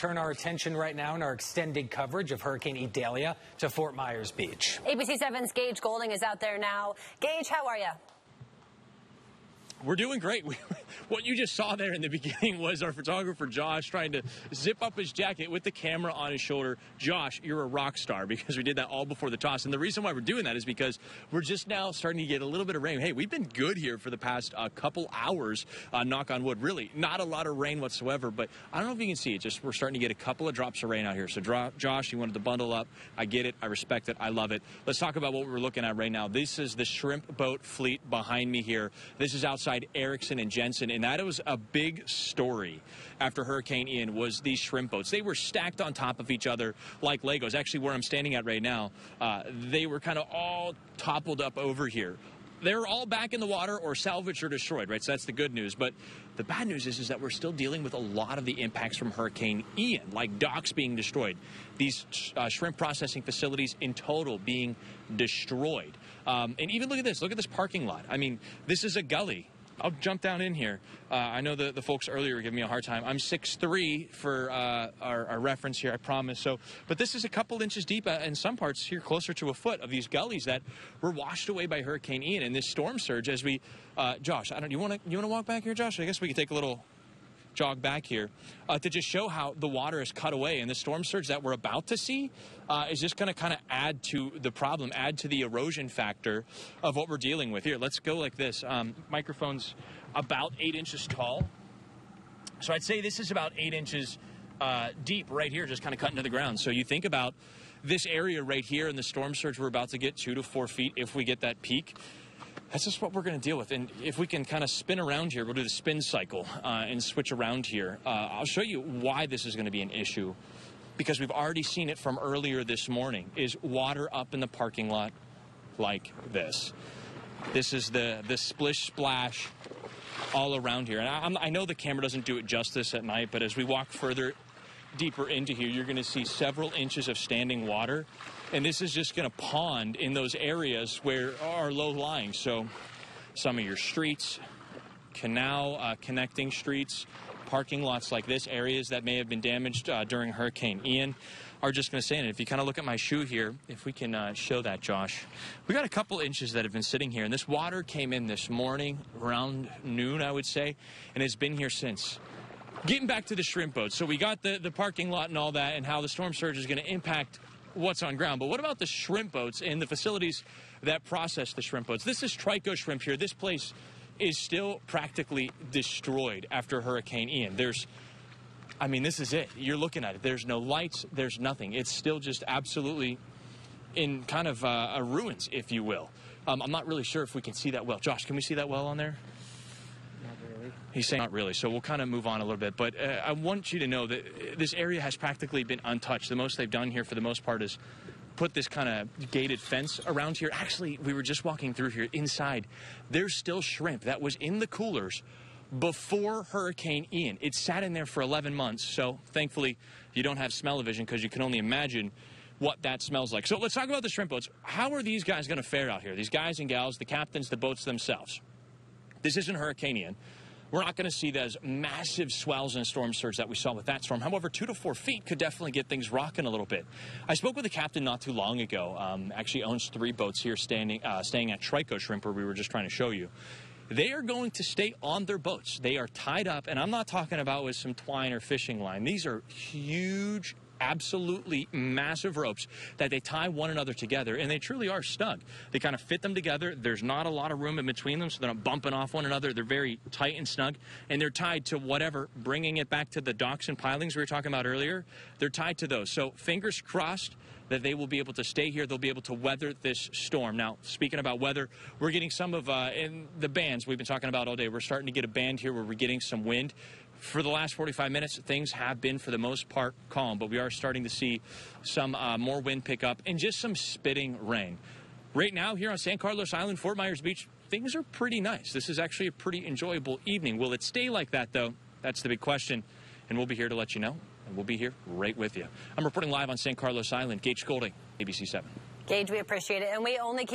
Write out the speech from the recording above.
turn our attention right now in our extended coverage of Hurricane Idalia to Fort Myers Beach. ABC 7's Gage Goulding is out there now. Gage, how are you? We're doing great. What you just saw there in the beginning was our photographer, Josh, trying to zip up his jacket with the camera on his shoulder. Josh, you're a rock star because we did that all before the toss. And the reason why we're doing that is because we're just now starting to get a little bit of rain. Hey, we've been good here for the past couple hours, knock on wood. Really, not a lot of rain whatsoever, but I don't know if you can see it. Just we're starting to get a couple of drops of rain out here. So, Josh, you wanted to bundle up. I get it. I respect it. I love it. Let's talk about what we're looking at right now. This is the shrimp boat fleet behind me here. This is outside Erickson and Jensen, and that was a big story after Hurricane Ian was these shrimp boats. They were stacked on top of each other like Legos. Actually, where I'm standing at right now, they were kind of all toppled up over here. They're all back in the water or salvaged or destroyed, right? So that's the good news. But the bad news is that we're still dealing with a lot of the impacts from Hurricane Ian, like docks being destroyed, these shrimp processing facilities in total being destroyed. And even look at this parking lot. I mean, this is a gully. I'll jump down in here. I know the folks earlier were giving me a hard time. I'm 6'3" for our reference here, I promise. So, but this is a couple inches deep in some parts here, closer to a foot of these gullies that were washed away by Hurricane Ian and this storm surge. As we, Josh, you want to walk back here, Josh? I guess we could take a little jog back here to just show how the water is cut away, and the storm surge that we're about to see is just going to kind of add to the problem, add to the erosion factor of what we're dealing with here. Let's go like this. Microphone's about 8 inches tall, so I'd say this is about 8 inches deep right here, just kind of cutting to the ground. So you think about this area right here and the storm surge we're about to get 2 to 4 feet if we get that peak. That's just what we're going to deal with. And if we can kind of spin around here, we'll do the spin cycle and switch around here. I'll show you why this is going to be an issue, because we've already seen it from earlier this morning, is water up in the parking lot like this. This is the splish splash all around here. And I know the camera doesn't do it justice at night, but as we walk further deeper into here, you're going to see several inches of standing water. And this is just going to pond in those areas where are low-lying. So some of your streets, canal connecting streets, parking lots like this, areas that may have been damaged during Hurricane Ian, are just going to stay in it. If you kind of look at my shoe here, if we can show that, Josh, we got a couple inches that have been sitting here. And this water came in this morning around noon, I would say, and it's been here since. Getting back to the shrimp boat. So we got the parking lot and all that, and how the storm surge is going to impact what's on ground. But what about the shrimp boats and the facilities that process the shrimp boats? This is Trico Shrimp here. This place is still practically destroyed after Hurricane Ian. I mean, this is it. You're looking at it. There's no lights. There's nothing. It's still just absolutely in kind of a ruins, if you will. I'm not really sure if we can see that well. Josh, can we see that well on there? He's saying not really, so we'll kind of move on a little bit. But I want you to know that this area has practically been untouched. The most they've done here for the most part is put this kind of gated fence around here. Actually, we were just walking through here. Inside, there's still shrimp that was in the coolers before Hurricane Ian. It sat in there for 11 months, so thankfully you don't have smell-o-vision because you can only imagine what that smells like. So let's talk about the shrimp boats. How are these guys going to fare out here? These guys and gals, the captains, the boats themselves. This isn't Hurricane Ian. We're not going to see those massive swells and storm surge that we saw with that storm. However, 2 to 4 feet could definitely get things rocking a little bit. I spoke with a captain not too long ago. Actually owns 3 boats here staying at Trico Shrimp, where we were just trying to show you. They are going to stay on their boats. They are tied up, and I'm not talking about with some twine or fishing line. These are huge, absolutely massive ropes that they tie one another together, and they truly are snug. They kind of fit them together. There's not a lot of room in between them, so they're not bumping off one another. They're very tight and snug, and they're tied to whatever, bringing it back to the docks and pilings we were talking about earlier. They're tied to those. So fingers crossed that they will be able to stay here. They'll be able to weather this storm. Now, speaking about weather, we're getting some of in the bands we've been talking about all day. We're starting to get a band here where we're getting some wind. For the last 45 minutes, things have been, for the most part, calm, but we are starting to see some more wind pick up and just some spitting rain. Right now, here on San Carlos Island, Fort Myers Beach, things are pretty nice. This is actually a pretty enjoyable evening. Will it stay like that, though? That's the big question, and we'll be here to let you know, and we'll be here right with you. I'm reporting live on San Carlos Island. Gage Goulding, ABC 7. Gage, we appreciate it, and we only keep